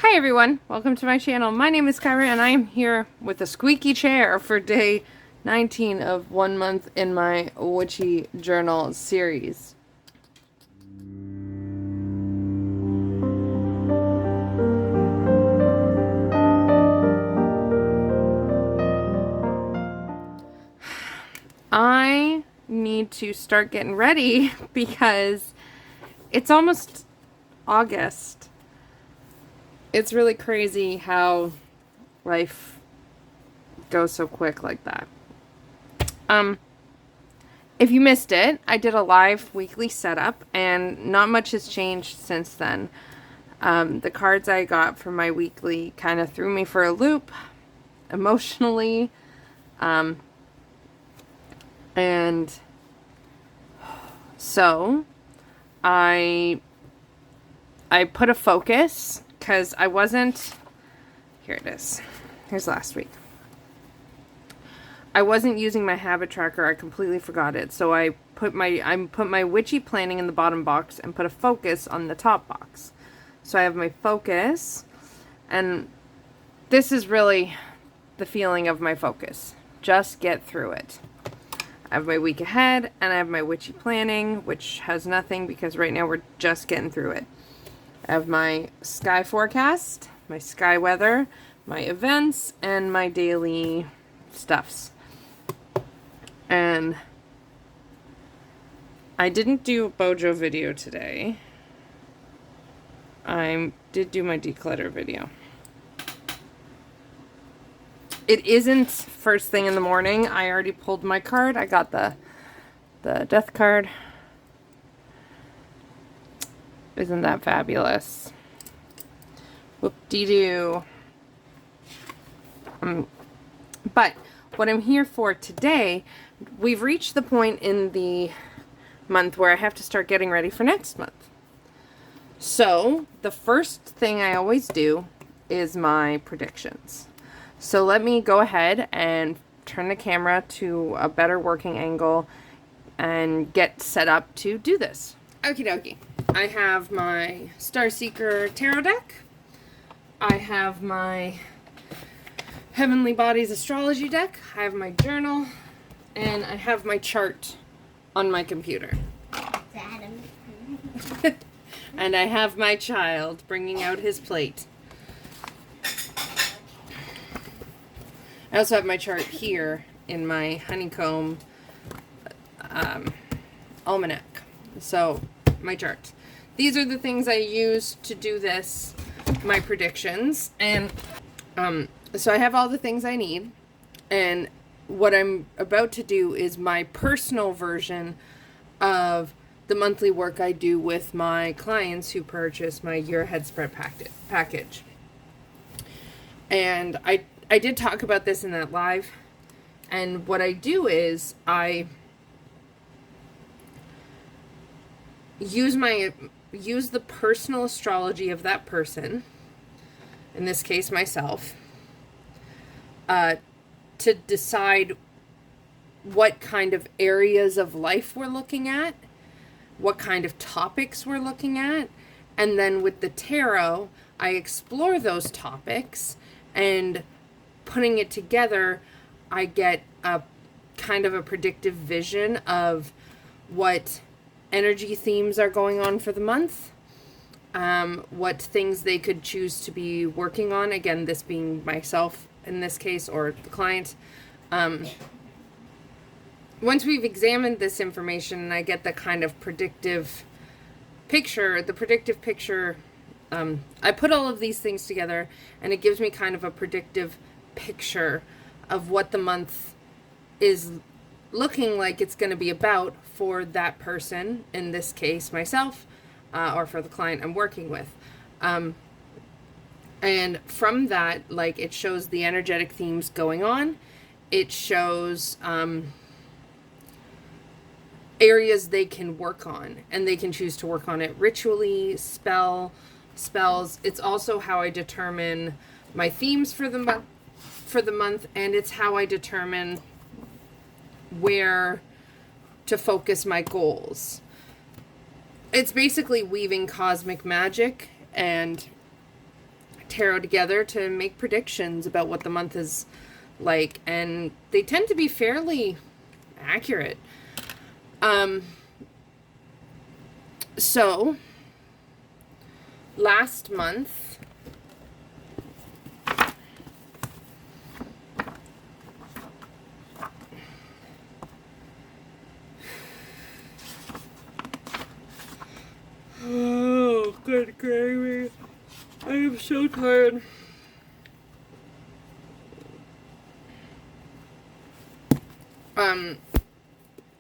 Hi everyone, welcome to my channel. My name is Kyra and I am here with a squeaky chair for day 19 of 1 month in my Witchy journal series. I need to start getting ready because it's almost August. It's really crazy how life goes so quick like that. If you missed it, I did a live weekly setup and not much has changed since then. The cards I got for my weekly kind of threw me for a loop emotionally. And so I put a focus because I wasn't, here it is, here's last week. I wasn't using my habit tracker. I completely forgot it. So I put my witchy planning in the bottom box and put a focus on the top box. So I have my focus, and this is really the feeling of my focus. Just get through it. I have my week ahead, and I have my witchy planning, which has nothing because right now we're just getting through it. I have my sky forecast, my sky weather, my events, and my daily stuffs. And I didn't do a Bojo video today. I did do my declutter video. It isn't first thing in the morning. I already pulled my card. I got the death card. Isn't that fabulous? Whoop-de-doo. But what I'm here for today, we've reached the point in the month where I have to start getting ready for next month. So the first thing I always do is my predictions. So let me go ahead and turn the camera to a better working angle and get set up to do this. Okie dokie. I have my Starseeker tarot deck. I have my Heavenly Bodies astrology deck. I have my journal. And I have my chart on my computer. And I have my child bringing out his plate. I also have my chart here in my honeycomb almanac. So, my chart. These are the things I use to do this, my predictions. And so I have all the things I need. And what I'm about to do is my personal version of the monthly work I do with my clients who purchase my Your Head Spread package. And I did talk about this in that live. And what I do is I use the personal astrology of that person, in this case myself, to decide what kind of areas of life we're looking at, what kind of topics we're looking at, and then with the tarot, I explore those topics, and putting it together, I get a kind of a predictive vision of what energy themes are going on for the month, what things they could choose to be working on, again, this being myself in this case, or the client. Once we've examined this information and I get the kind of predictive picture, I put all of these things together and it gives me kind of a predictive picture of what the month is looking like it's going to be about for that person, in this case myself, or for the client I'm working with. And from that, like, it shows the energetic themes going on. It shows areas they can work on, and they can choose to work on it ritually, spells. It's also how I determine my themes for the month, and it's how I determine where to focus my goals. It's basically weaving cosmic magic and tarot together to make predictions about what the month is like, and they tend to be fairly accurate. So last month, oh, good gravy. I am so tired.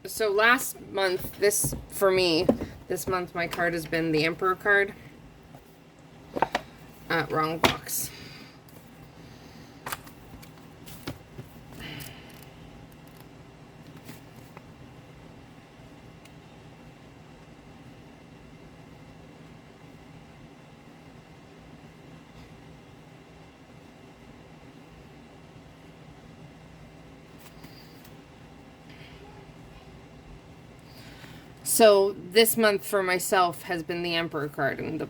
So last month, for me, this month my card has been the Emperor card. Wrong box. So this month for myself has been the Emperor card, and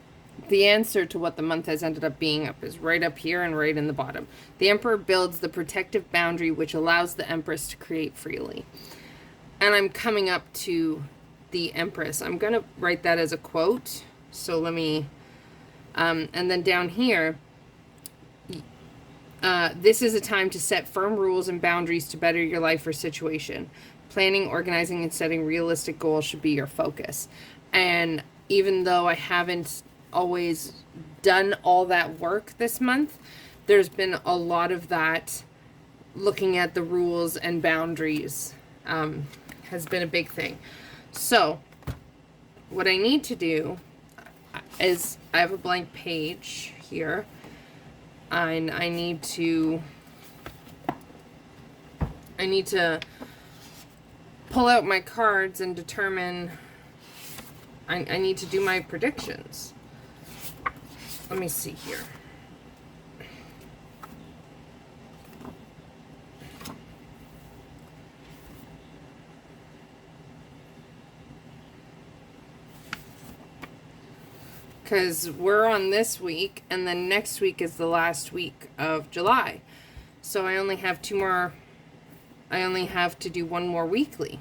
the answer to what the month has ended up being up is right up here and right in the bottom. The Emperor builds the protective boundary which allows the Empress to create freely. And I'm coming up to the Empress. I'm going to write that as a quote. So let me, and then down here, this is a time to set firm rules and boundaries to better your life or situation. Planning, organizing, and setting realistic goals should be your focus. And even though I haven't always done all that work this month, there's been a lot of that looking at the rules and boundaries has been a big thing. So what I need to do is I have a blank page here, and I need to pull out my cards and determine, I need to do my predictions. Let me see here. Because we're on this week, and then next week is the last week of July. So I only have I only have to do one more weekly.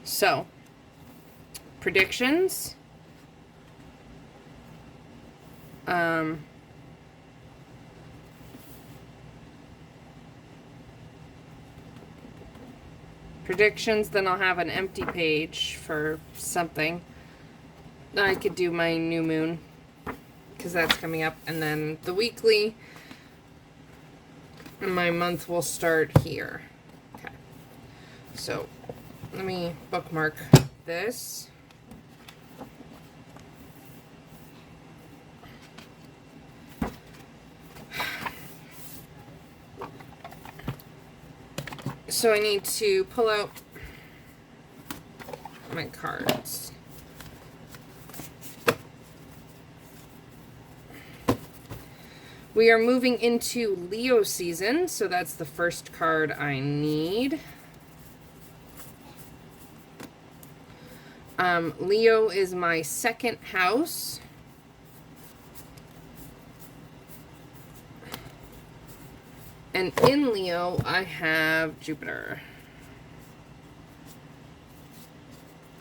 So, predictions. Predictions, then I'll have an empty page for something. I could do my new moon, because that's coming up, and then the weekly. My month will start here. Okay. So, let me bookmark this. So I need to pull out my cards. We are moving into Leo season, so that's the first card I need. Leo is my second house. And in Leo, I have Jupiter.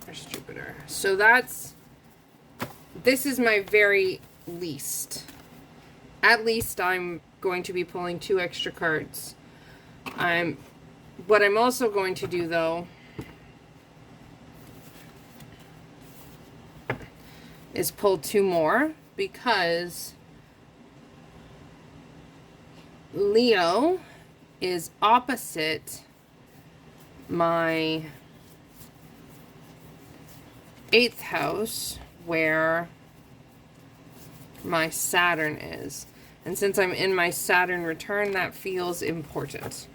There's Jupiter. So this is my very least. At least I'm going to be pulling 2 extra cards. What I'm also going to do, though, is pull 2 more, because Leo is opposite my 8th house, where my Saturn is. And since I'm in my Saturn return, that feels important.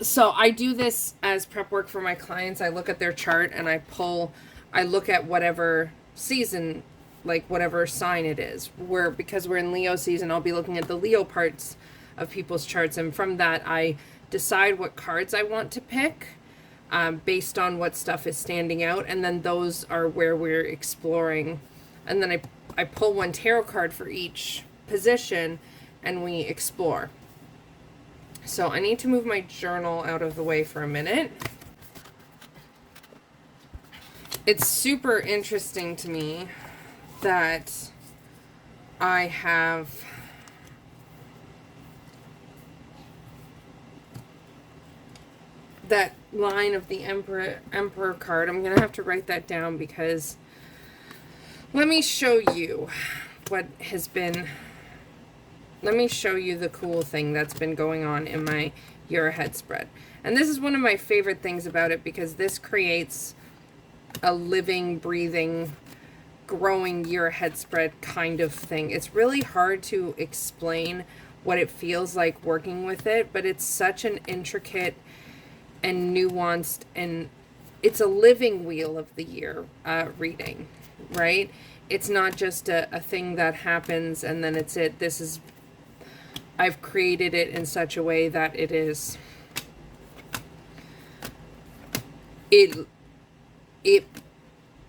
So I do this as prep work for my clients. I look at their chart and I look at whatever season, like whatever sign it is. Because we're in Leo season, I'll be looking at the Leo parts of people's charts. And from that, I decide what cards I want to pick based on what stuff is standing out. And then those are where we're exploring And then I pull one tarot card for each position, and we explore. So I need to move my journal out of the way for a minute. It's super interesting to me that I have that line of the Emperor card. I'm going to have to write that down because let me show you what has been, let me show you the cool thing that's been going on in my year ahead spread. And this is one of my favorite things about it because this creates a living, breathing, growing year ahead spread kind of thing. It's really hard to explain what it feels like working with it, but it's such an intricate and nuanced, and it's a living wheel of the year reading, right? It's not just a thing that happens and then it's it. This is, I've created it in such a way that it is, it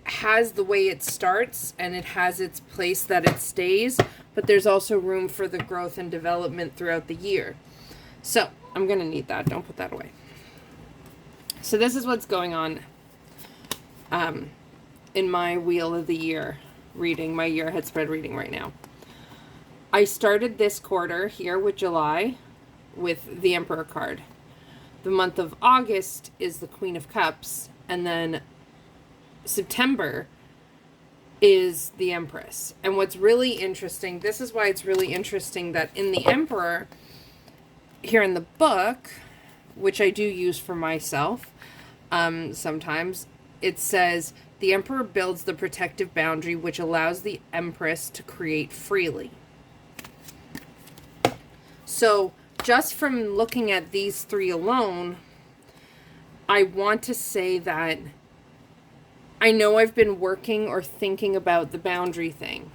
has the way it starts and it has its place that it stays, but there's also room for the growth and development throughout the year. So I'm going to need that. Don't put that away. So this is what's going on in my Wheel of the Year reading, my year ahead spread reading right now. I started this quarter here with July with the Emperor card. The month of August is the Queen of Cups, and then September is the Empress. And what's really interesting, this is why it's really interesting that in the Emperor, here in the book, which I do use for myself sometimes, it says, the Emperor builds the protective boundary which allows the Empress to create freely. So just from looking at these three alone, I want to say that I know I've been working or thinking about the boundary thing.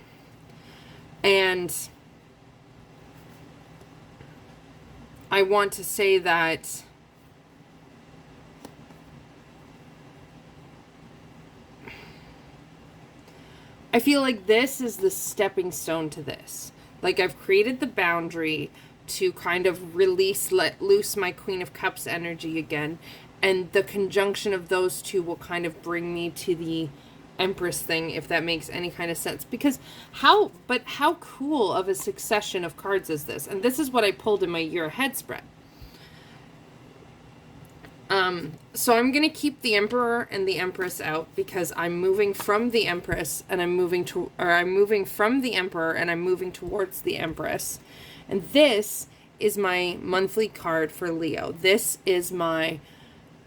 And I want to say that I feel like this is the stepping stone to this. Like, I've created the boundary to kind of release, let loose my Queen of Cups energy again. And the conjunction of those two will kind of bring me to the Empress thing, if that makes any kind of sense. Because how cool of a succession of cards is this? And this is what I pulled in my year ahead spread. So I'm going to keep the Emperor and the Empress out because I'm moving from the Empress and I'm moving from the Emperor and I'm moving towards the Empress. And this is my monthly card for Leo. This is my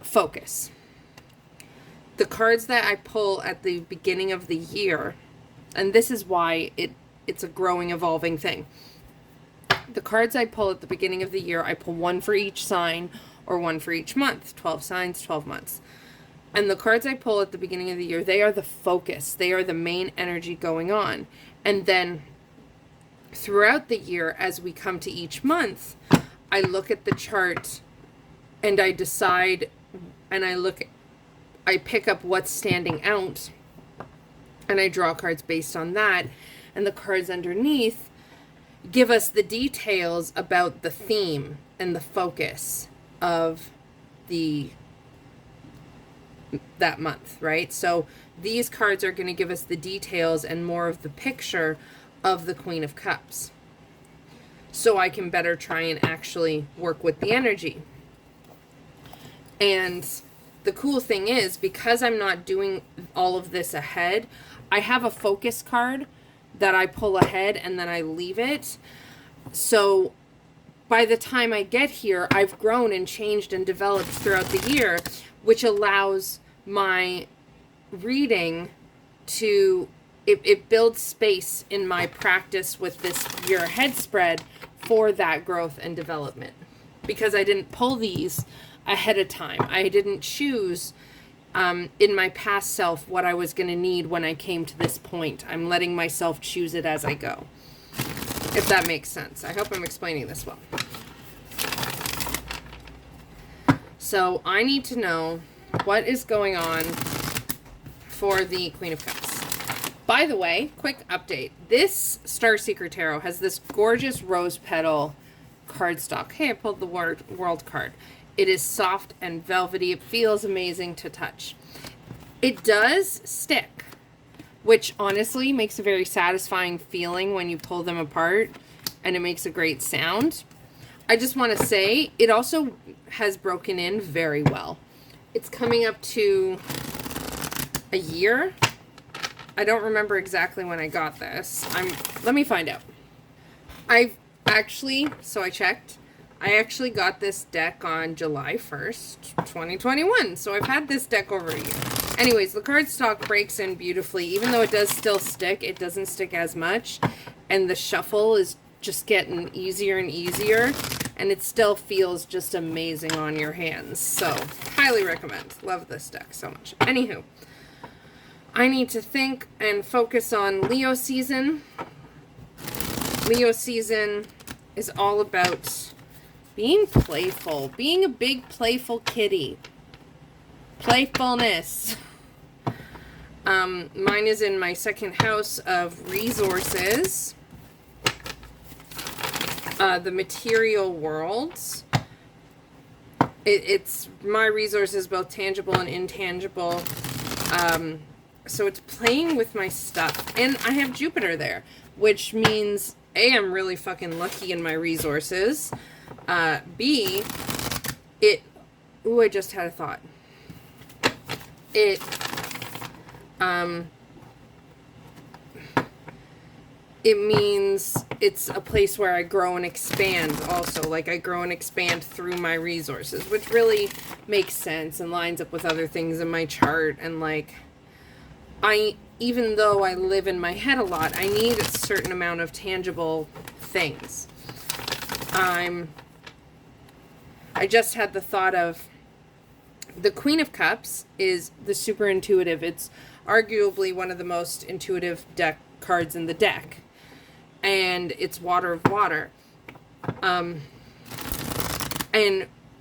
focus. The cards that I pull at the beginning of the year, and this is why it's a growing, evolving thing. The cards I pull at the beginning of the year, I pull one for each sign or one for each month. 12 signs, 12 months. And the cards I pull at the beginning of the year, they are the focus. They are the main energy going on. And then throughout the year, as we come to each month, I look at the chart and I decide, and I pick up what's standing out and I draw cards based on that. And the cards underneath give us the details about the theme and the focus of that month, right? So these cards are going to give us the details and more of the picture of the Queen of Cups, so I can better try and actually work with the energy. And the cool thing is, because I'm not doing all of this ahead, I have a focus card that I pull ahead and then I leave it. So by the time I get here, I've grown and changed and developed throughout the year, which allows my reading to, it builds space in my practice with this year ahead spread for that growth and development. Because I didn't pull these ahead of time. I didn't choose in my past self what I was going to need when I came to this point. I'm letting myself choose it as I go. If that makes sense. I hope I'm explaining this well. So I need to know what is going on for the Queen of Cups. By the way, quick update. This Starseeker Tarot has this gorgeous rose petal cardstock. Hey, I pulled the world card. It is soft and velvety. It feels amazing to touch. It does stick, which honestly makes a very satisfying feeling when you pull them apart, and it makes a great sound. I just want to say it also has broken in very well. It's coming up to a year. I don't remember exactly when I got this. Let me find out. I checked. I actually got this deck on July 1st, 2021. So I've had this deck over a year. Anyways, the cardstock breaks in beautifully. Even though it does still stick, it doesn't stick as much. And the shuffle is just getting easier and easier. And it still feels just amazing on your hands. So, highly recommend. Love this deck so much. Anywho, I need to think and focus on Leo season. Leo season is all about being playful. Being a big playful kitty. Playfulness. Mine is in my second house of resources. The material worlds. It's my resources, both tangible and intangible. So it's playing with my stuff. And I have Jupiter there, which means A, I'm really fucking lucky in my resources. B, I just had a thought. It means it's a place where I grow and expand also. Like, I grow and expand through my resources, which really makes sense and lines up with other things in my chart. And, like, even though I live in my head a lot, I need a certain amount of tangible things. I just had the thought of the Queen of Cups is the super intuitive. It's arguably one of the most intuitive cards in the deck. And it's water of water. And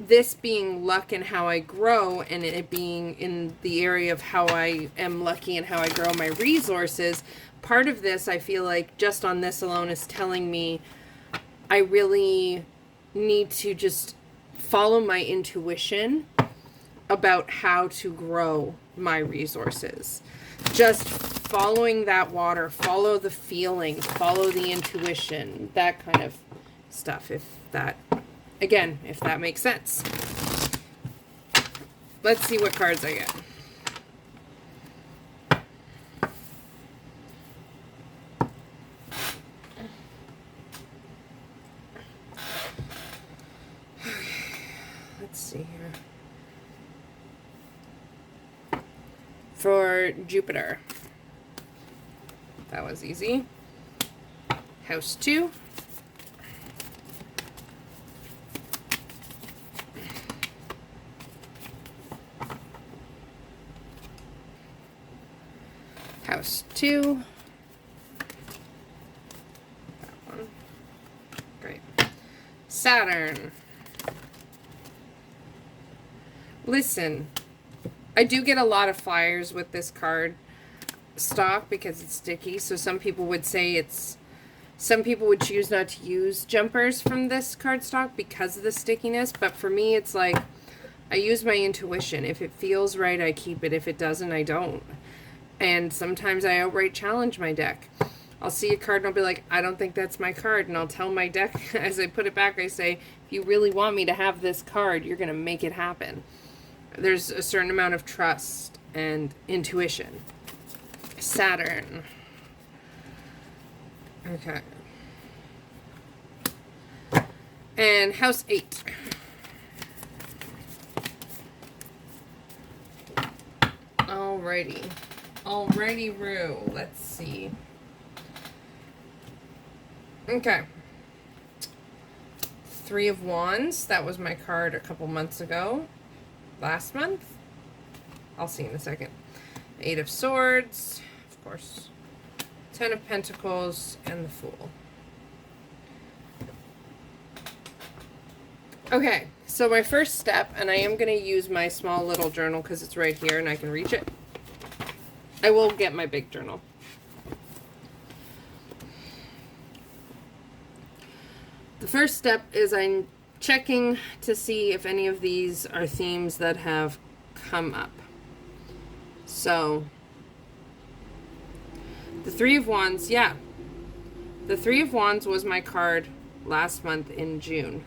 this being luck and how I grow, and it being in the area of how I am lucky and how I grow my resources, part of this, I feel like, just on this alone is telling me I really need to just follow my intuition about how to grow my resources. Just following that water, follow the feeling, follow the intuition, that kind of stuff, if that makes sense. Let's see what cards I get. Let's see here. For Jupiter. That was easy. House 2. House 2. That one. Great. Saturn. Listen, I do get a lot of flyers with this card stock because it's sticky. So some people would say some people would choose not to use jumpers from this cardstock because of the stickiness. But for me, it's like, I use my intuition. If it feels right, I keep it. If it doesn't, I don't. And sometimes I outright challenge my deck. I'll see a card and I'll be like, I don't think that's my card. And I'll tell my deck, as I put it back, I say, if you really want me to have this card, you're going to make it happen. There's a certain amount of trust and intuition. Saturn. Okay. And house 8. Alrighty. Alrighty, Roo. Let's see. Okay. 3 of Wands. That was my card a couple months ago. Last month. I'll see in a second. 8 of Swords. Of course. 10 of Pentacles. And the Fool. Okay. So my first step, and I am going to use my small little journal because it's right here and I can reach it. I will get my big journal. The first step is I'm checking to see if any of these are themes that have come up. So, the Three of Wands, yeah. The Three of Wands was my card last month in June.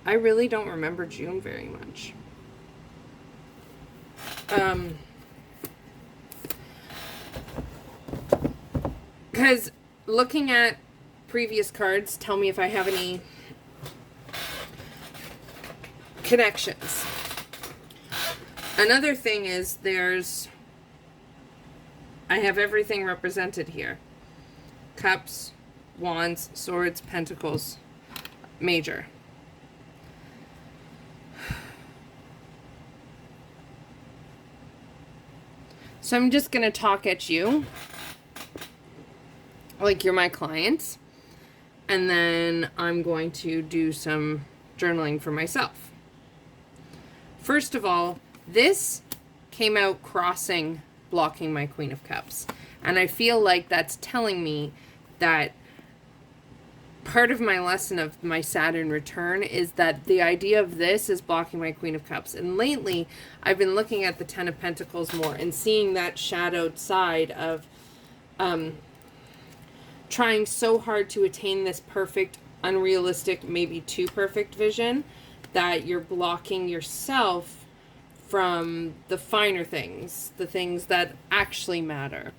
I really don't remember June very much. Because looking at previous cards tell me if I have any connections. Another thing is I have everything represented here. Cups, Wands, Swords, Pentacles, Major. So I'm just going to talk at you like you're my client, and then I'm going to do some journaling for myself. First of all, this came out crossing, blocking my Queen of Cups, and I feel like that's telling me that part of my lesson of my Saturn return is that the idea of this is blocking my Queen of Cups. And lately, I've been looking at the Ten of Pentacles more and seeing that shadowed side of trying so hard to attain this perfect, unrealistic, maybe too perfect vision that you're blocking yourself from the finer things, the things that actually matter.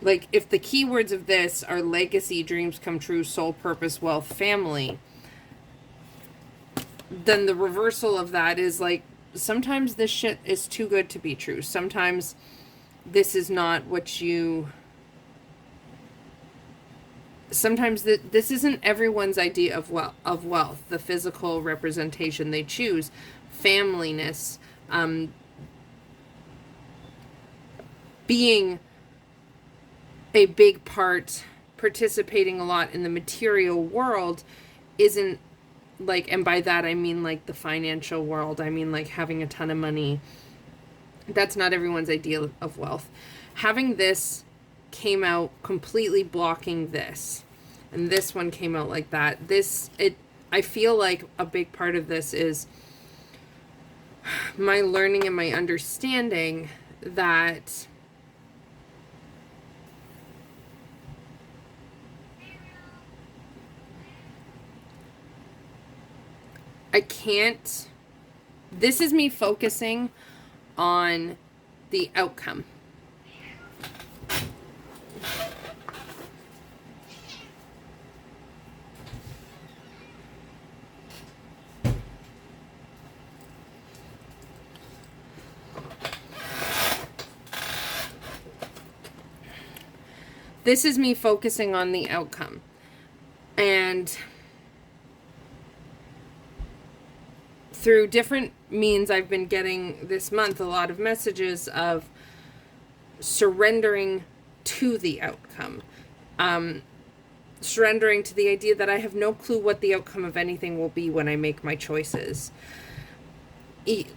Like, if the keywords of this are legacy, dreams come true, soul purpose, wealth, family, then the reversal of that is like, sometimes this shit is too good to be true. Sometimes this is not what you... Sometimes this isn't everyone's idea of wealth, the physical representation they choose, familyness, being a big part, participating a lot in the material world isn't like, and by that I mean like the financial world, I mean like having a ton of money. That's not everyone's idea of wealth. Having this came out completely blocking this, and this one came out like that. I feel like a big part of this is my learning and my understanding that I can't, this is me focusing on the outcome. This is me focusing on the outcome. And through different means, I've been getting this month a lot of messages of surrendering to the outcome. Surrendering to the idea that I have no clue what the outcome of anything will be when I make my choices.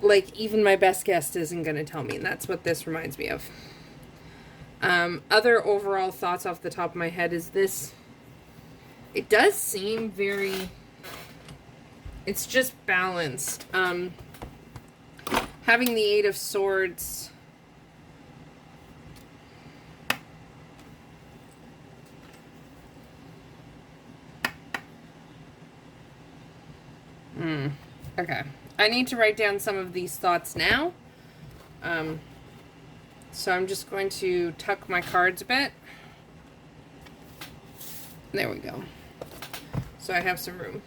Like, even my best guess isn't going to tell me, and that's what this reminds me of. Other overall thoughts off the top of my head is this. It does seem very... It's just balanced. Having the Eight of Swords. Okay. I need to write down some of these thoughts now. So I'm just going to tuck my cards a bit. There we go. So I have some room.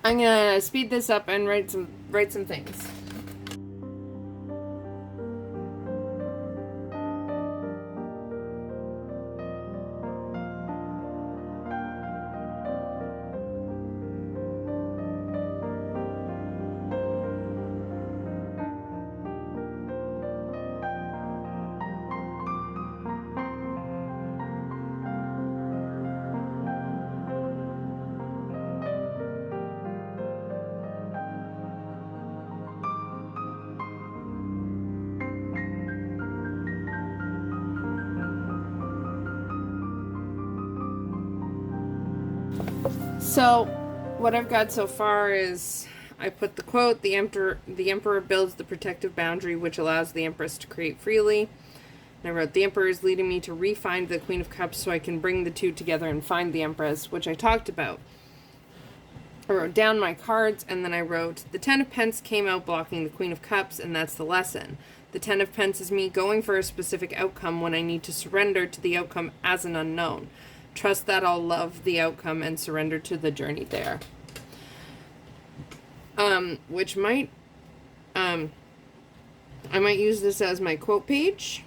I'm gonna speed this up and write some things. So, what I've got so far is I put the quote, the emperor builds the protective boundary which allows the empress to create freely. And I wrote, the emperor is leading me to re-find the Queen of Cups so I can bring the two together and find the empress, which I talked about. I wrote down my cards, and then I wrote, the Ten of Pence came out blocking the Queen of Cups, and that's the lesson. The Ten of Pence is me going for a specific outcome when I need to surrender to the outcome as an unknown. Trust that I'll love the outcome and surrender to the journey there. Which might, I might use this as my quote page.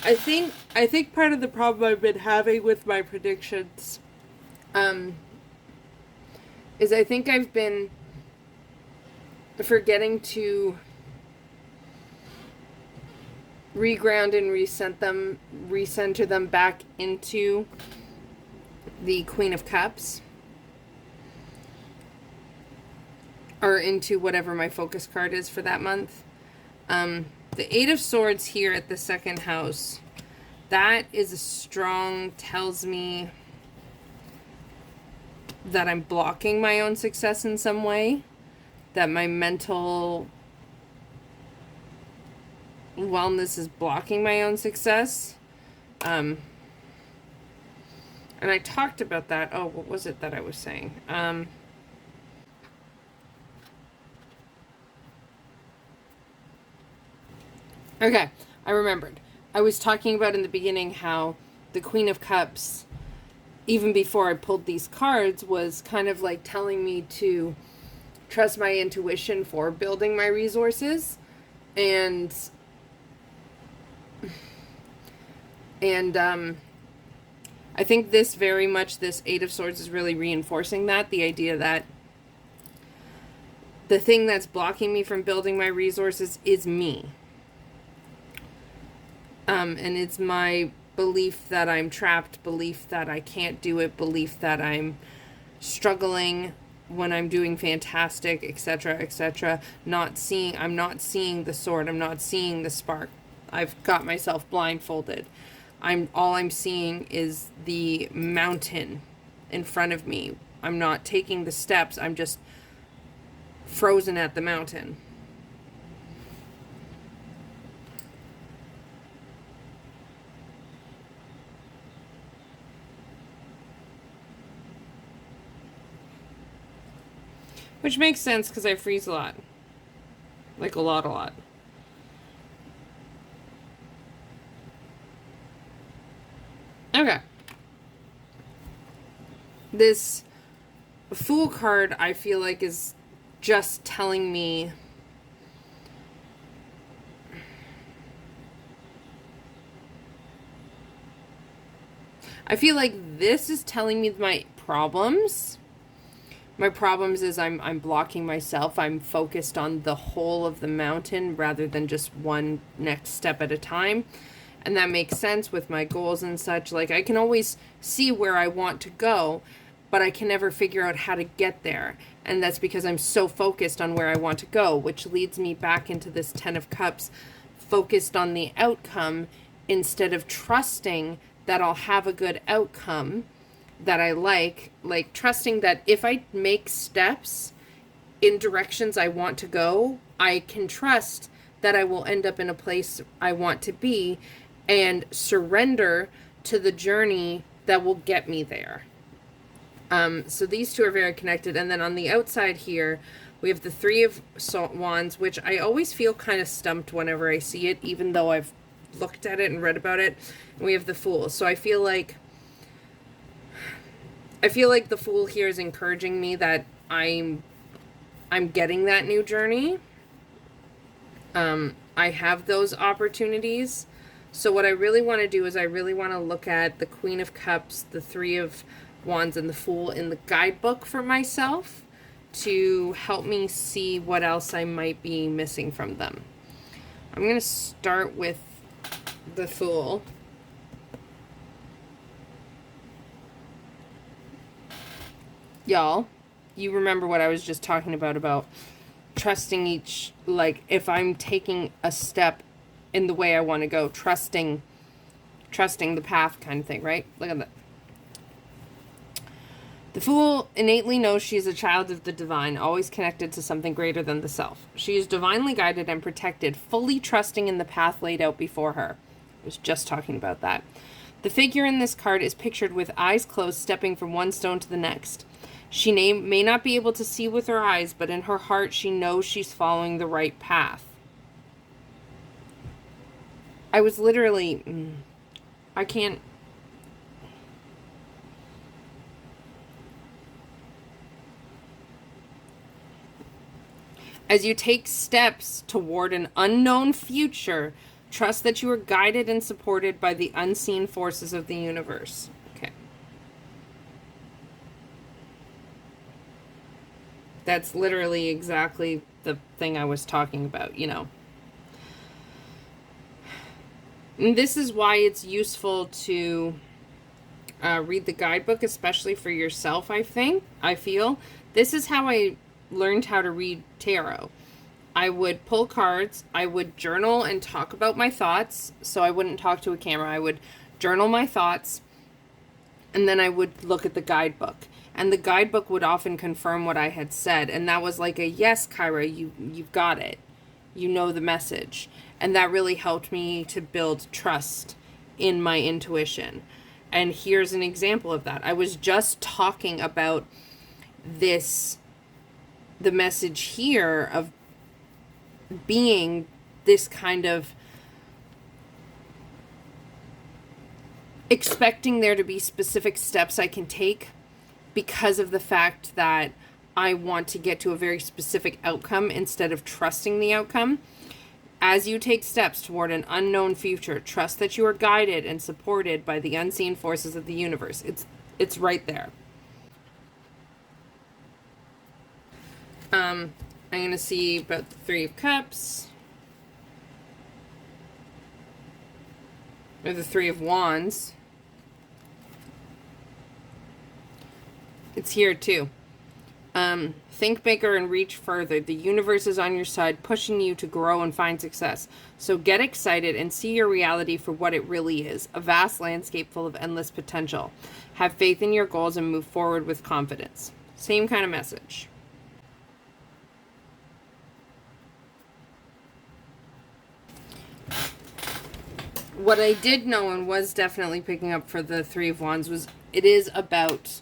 I think part of the problem I've been having with my predictions, is I think I've been forgetting to reground and recenter them back into the Queen of Cups, or into whatever my focus card is for that month. The Eight of Swords here at the second house, that is a strong, tells me that I'm blocking my own success in some way, that my mental wellness is blocking my own success. And I talked about that. Oh, what was it that I was saying? Okay, I remembered. I was talking about in the beginning how the Queen of Cups, even before I pulled these cards, was kind of like telling me to trust my intuition for building my resources. And I think this Eight of Swords is really reinforcing that, the idea that the thing that's blocking me from building my resources is me. And it's my belief that I'm trapped, belief that I can't do it, belief that I'm struggling when I'm doing fantastic, etc., etc. I'm not seeing the sword, I'm not seeing the spark. I've got myself blindfolded. All I'm seeing is the mountain in front of me. I'm not taking the steps, I'm just frozen at the mountain. Which makes sense because I freeze a lot. Like a lot. Okay. This Fool card, I feel like, is just telling me I feel like this is telling me my problems. My problems is I'm blocking myself. I'm focused on the whole of the mountain rather than just one next step at a time. And that makes sense with my goals and such. Like, I can always see where I want to go, but I can never figure out how to get there. And that's because I'm so focused on where I want to go, which leads me back into this Ten of Cups, focused on the outcome instead of trusting that I'll have a good outcome that I like trusting that if I make steps in directions I want to go, I can trust that I will end up in a place I want to be and surrender to the journey that will get me there. So these two are very connected. And then on the outside here, we have the Three of Wands, which I always feel kind of stumped whenever I see it, even though I've looked at it and read about it. And we have the Fool. So I feel like the Fool here is encouraging me that I'm getting that new journey. I have those opportunities. So what I really want to do is I really want to look at the Queen of Cups, the Three of Wands, and the Fool in the guidebook for myself to help me see what else I might be missing from them. I'm going to start with the Fool. Y'all, you remember what I was just talking about trusting each, like, if I'm taking a step in the way I want to go, trusting the path kind of thing, right? Look at that. The fool innately knows she is a child of the divine, always connected to something greater than the self. She is divinely guided and protected, fully trusting in the path laid out before her. I was just talking about that. The figure in this card is pictured with eyes closed, stepping from one stone to the next. She may not be able to see with her eyes, but in her heart she knows she's following the right path. I was literally... I can't... As you take steps toward an unknown future, trust that you are guided and supported by the unseen forces of the universe. Okay. That's literally exactly the thing I was talking about, you know. And this is why it's useful to read the guidebook, especially for yourself, I feel. This is how I learned how to read tarot. I would pull cards, I would journal and talk about my thoughts, so I wouldn't talk to a camera. I would journal my thoughts, and then I would look at the guidebook. And the guidebook would often confirm what I had said, and that was like a, yes, Kyra, you've got it. You know the message. And that really helped me to build trust in my intuition. And here's an example of that. I was just talking about this, the message here of being this kind of expecting there to be specific steps I can take because of the fact that I want to get to a very specific outcome instead of trusting the outcome. As you take steps toward an unknown future, trust that you are guided and supported by the unseen forces of the universe. It's right there. I'm going to see about the Three of Cups. Or the Three of Wands. It's here too. Think bigger and reach further. The universe is on your side, pushing you to grow and find success. So get excited and see your reality for what it really is. A vast landscape full of endless potential. Have faith in your goals and move forward with confidence. Same kind of message. What I did know and was definitely picking up for the Three of Wands was it is about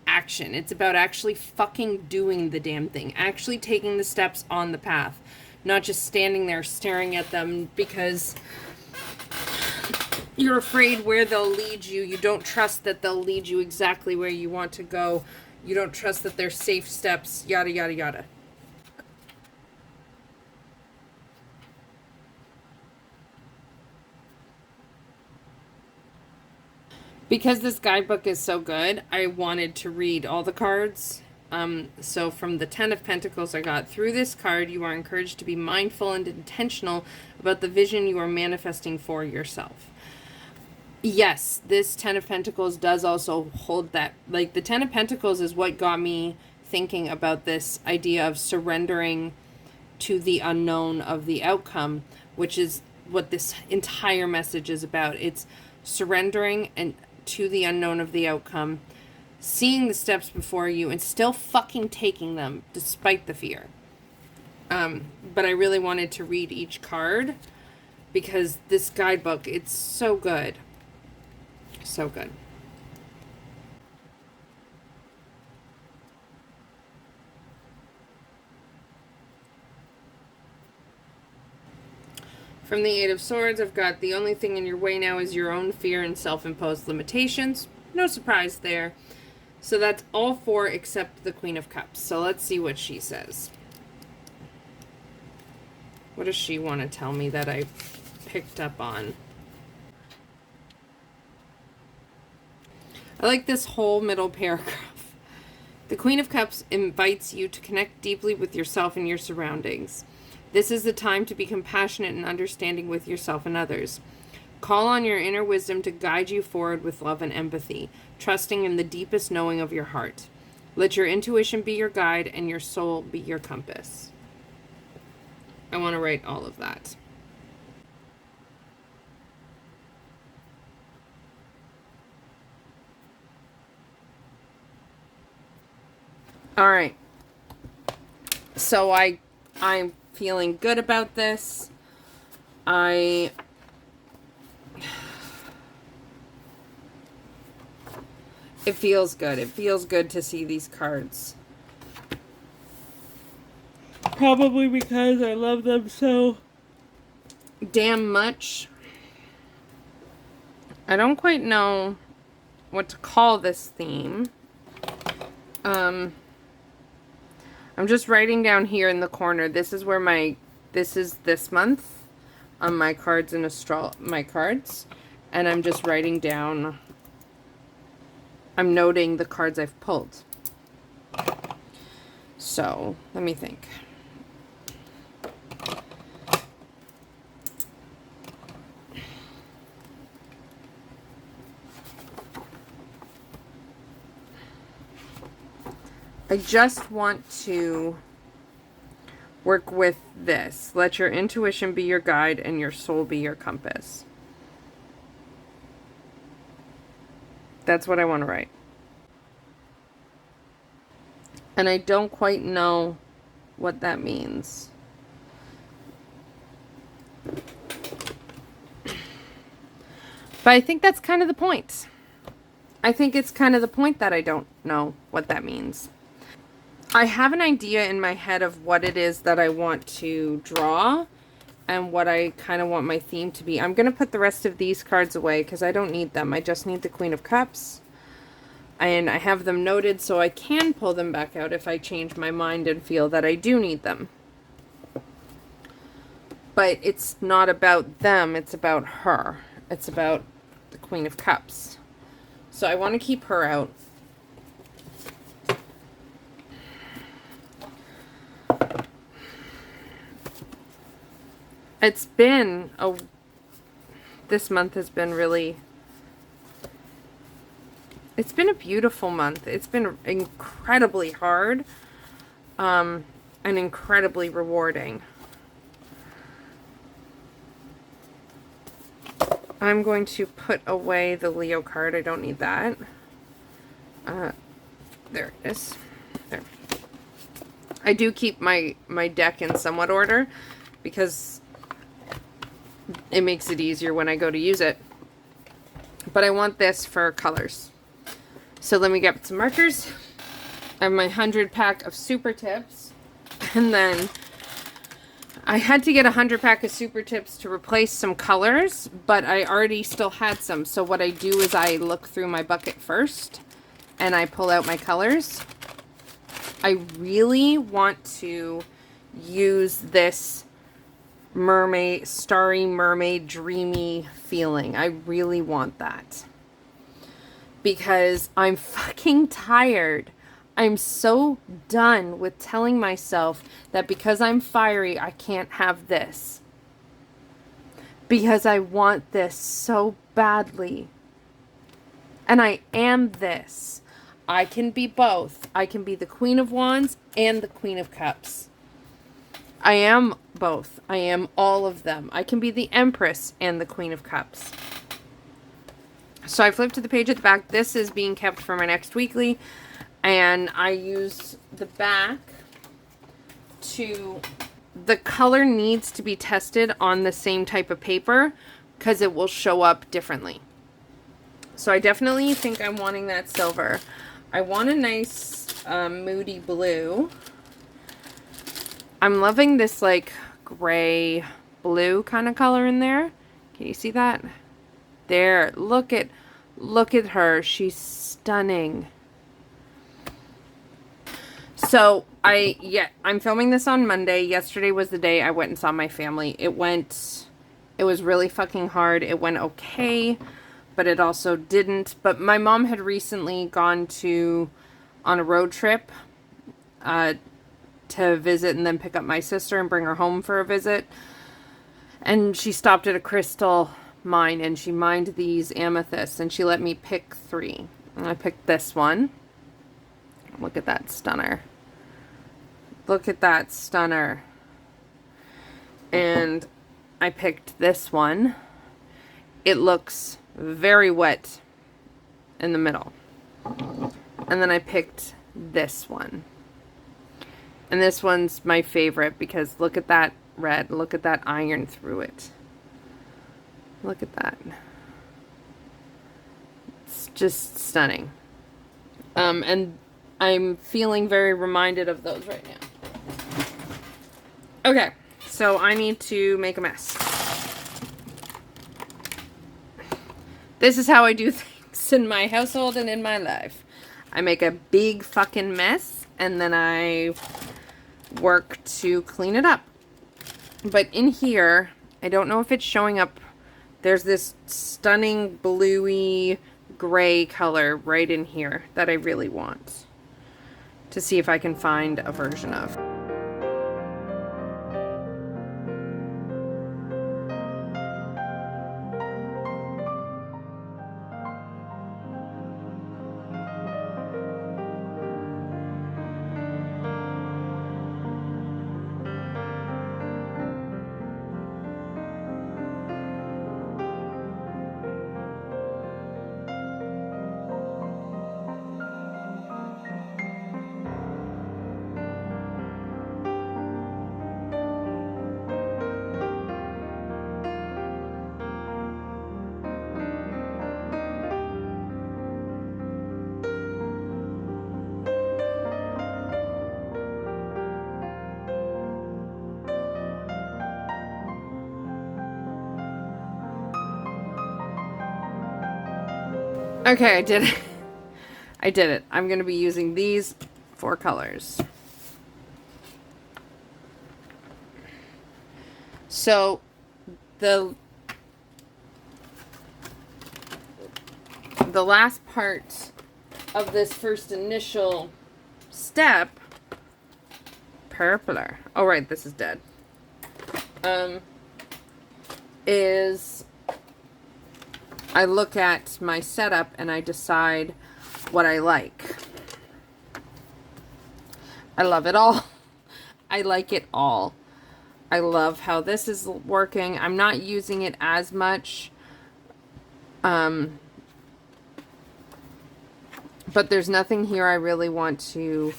action. It's about actually fucking doing the damn thing. Actually taking the steps on the path. Not just standing there staring at them because you're afraid where they'll lead you. You don't trust that they'll lead you exactly where you want to go. You don't trust that they're safe steps. Yada, yada, yada. Because this guidebook is so good, I wanted to read all the cards. So from the Ten of Pentacles I got, through this card, you are encouraged to be mindful and intentional about the vision you are manifesting for yourself. Yes, this Ten of Pentacles does also hold that. Like, the Ten of Pentacles is what got me thinking about this idea of surrendering to the unknown of the outcome, which is what this entire message is about. It's surrendering and to the unknown of the outcome, seeing the steps before you and still fucking taking them despite the fear. But I really wanted to read each card because this guidebook, it's so good. So good. From the Eight of Swords, I've got the only thing in your way now is your own fear and self-imposed limitations. No surprise there. So that's all four except the Queen of Cups. So let's see what she says. What does she want to tell me that I picked up on? I like this whole middle paragraph. The Queen of Cups invites you to connect deeply with yourself and your surroundings. This is the time to be compassionate and understanding with yourself and others. Call on your inner wisdom to guide you forward with love and empathy, trusting in the deepest knowing of your heart. Let your intuition be your guide and your soul be your compass. I want to write all of that. All right. So I'm feeling good about this. It feels good. It feels good to see these cards. Probably because I love them so damn much. I don't quite know what to call this theme. I'm just writing down here in the corner. This is where this is this month on my cards and my cards. And I'm just writing down, I'm noting the cards I've pulled. So, let me think. I just want to work with this. Let your intuition be your guide and your soul be your compass. That's what I want to write. And I don't quite know what that means. But I think that's kind of the point. I think it's kind of the point that I don't know what that means. I have an idea in my head of what it is that I want to draw and what I kind of want my theme to be. I'm going to put the rest of these cards away because I don't need them. I just need the Queen of Cups. And I have them noted so I can pull them back out if I change my mind and feel that I do need them. But it's not about them, it's about her. It's about the Queen of Cups. So I want to keep her out. This month has been really, it's been a beautiful month. It's been incredibly hard, and incredibly rewarding. I'm going to put away the Leo card. I don't need that. There it is. There. I do keep my deck in somewhat order because it makes it easier when I go to use it. But I want this for colors. So let me get some markers. I have my 100 pack of super tips. And then I had to get a 100 pack of super tips to replace some colors, but I already still had some. So what I do is I look through my bucket first and I pull out my colors. I really want to use this mermaid, starry mermaid, dreamy feeling. I really want that. Because I'm fucking tired. I'm so done with telling myself that because I'm fiery, I can't have this. Because I want this so badly. And I am this. I can be both. I can be the Queen of Wands and the Queen of Cups. I am both. I am all of them. I can be the Empress and the Queen of Cups. So I flipped to the page at the back. This is being kept for my next weekly. And I use the back to... The color needs to be tested on the same type of paper because it will show up differently. So I definitely think I'm wanting that silver. I want a nice moody blue. I'm loving this like gray blue kind of color in there. Can you see that? There. Look at her. She's stunning. So I'm filming this on Monday. Yesterday was the day I went and saw my family. It was really fucking hard. It went okay, but it also didn't. But my mom had recently gone on a road trip, to visit and then pick up my sister and bring her home for a visit. And she stopped at a crystal mine and she mined these amethysts and she let me pick 3. And I picked this one. Look at that stunner. Look at that stunner. And I picked this one. It looks very wet in the middle. And then I picked this one. And this one's my favorite because look at that red. Look at that iron through it. Look at that. It's just stunning. And I'm feeling very reminded of those right now. Okay, so I need to make a mess. This is how I do things in my household and in my life. I make a big fucking mess and then I work to clean it up. But in here, I don't know if it's showing up. There's this stunning bluey gray color right in here that I really want to see if I can find a version of. Okay, I did it. I did it. I'm going to be using these 4 colors. So, the last part of this first initial step, purpler. Oh, right, this is dead. Is I look at my setup and I decide what I like. I love it all. I like it all. I love how this is working. I'm not using it as much. But there's nothing here I really want to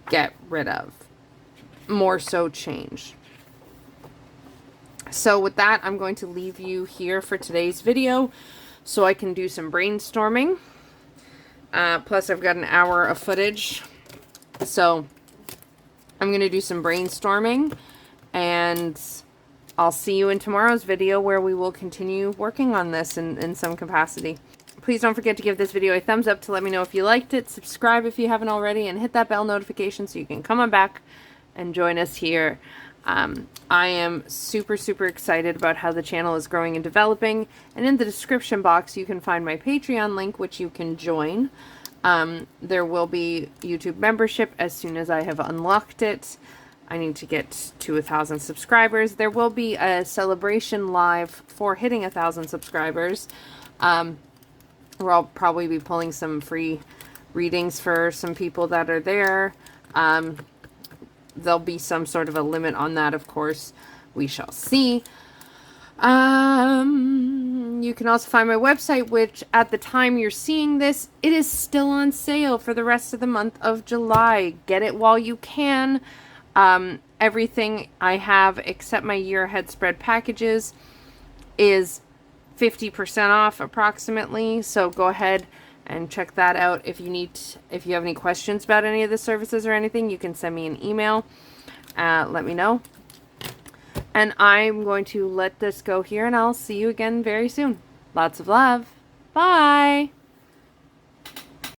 get rid of. More so change. So with that, I'm going to leave you here for today's video so I can do some brainstorming. Plus I've got an hour of footage. So I'm going to do some brainstorming and I'll see you in tomorrow's video where we will continue working on this in some capacity. Please don't forget to give this video a thumbs up to let me know if you liked it. Subscribe if you haven't already and hit that bell notification so you can come on back and join us here. I am super excited about how the channel is growing and developing, and in the description box you can find my Patreon link which you can join. There will be YouTube membership as soon as I have unlocked it. I need to get to 1,000 subscribers. There will be a celebration live for hitting 1,000 subscribers, where I'll probably be pulling some free readings for some people that are there. There'll be some sort of a limit on that, of course. We shall see. You can also find my website, which at the time you're seeing this, it is still on sale for the rest of the month of July. Get it while you can. Everything I have except my year ahead spread packages is 50% off approximately. So go ahead and check that out. If you have any questions about any of the services or anything, you can send me an email. Let me know. And I'm going to let this go here and I'll see you again very soon. Lots of love. Bye.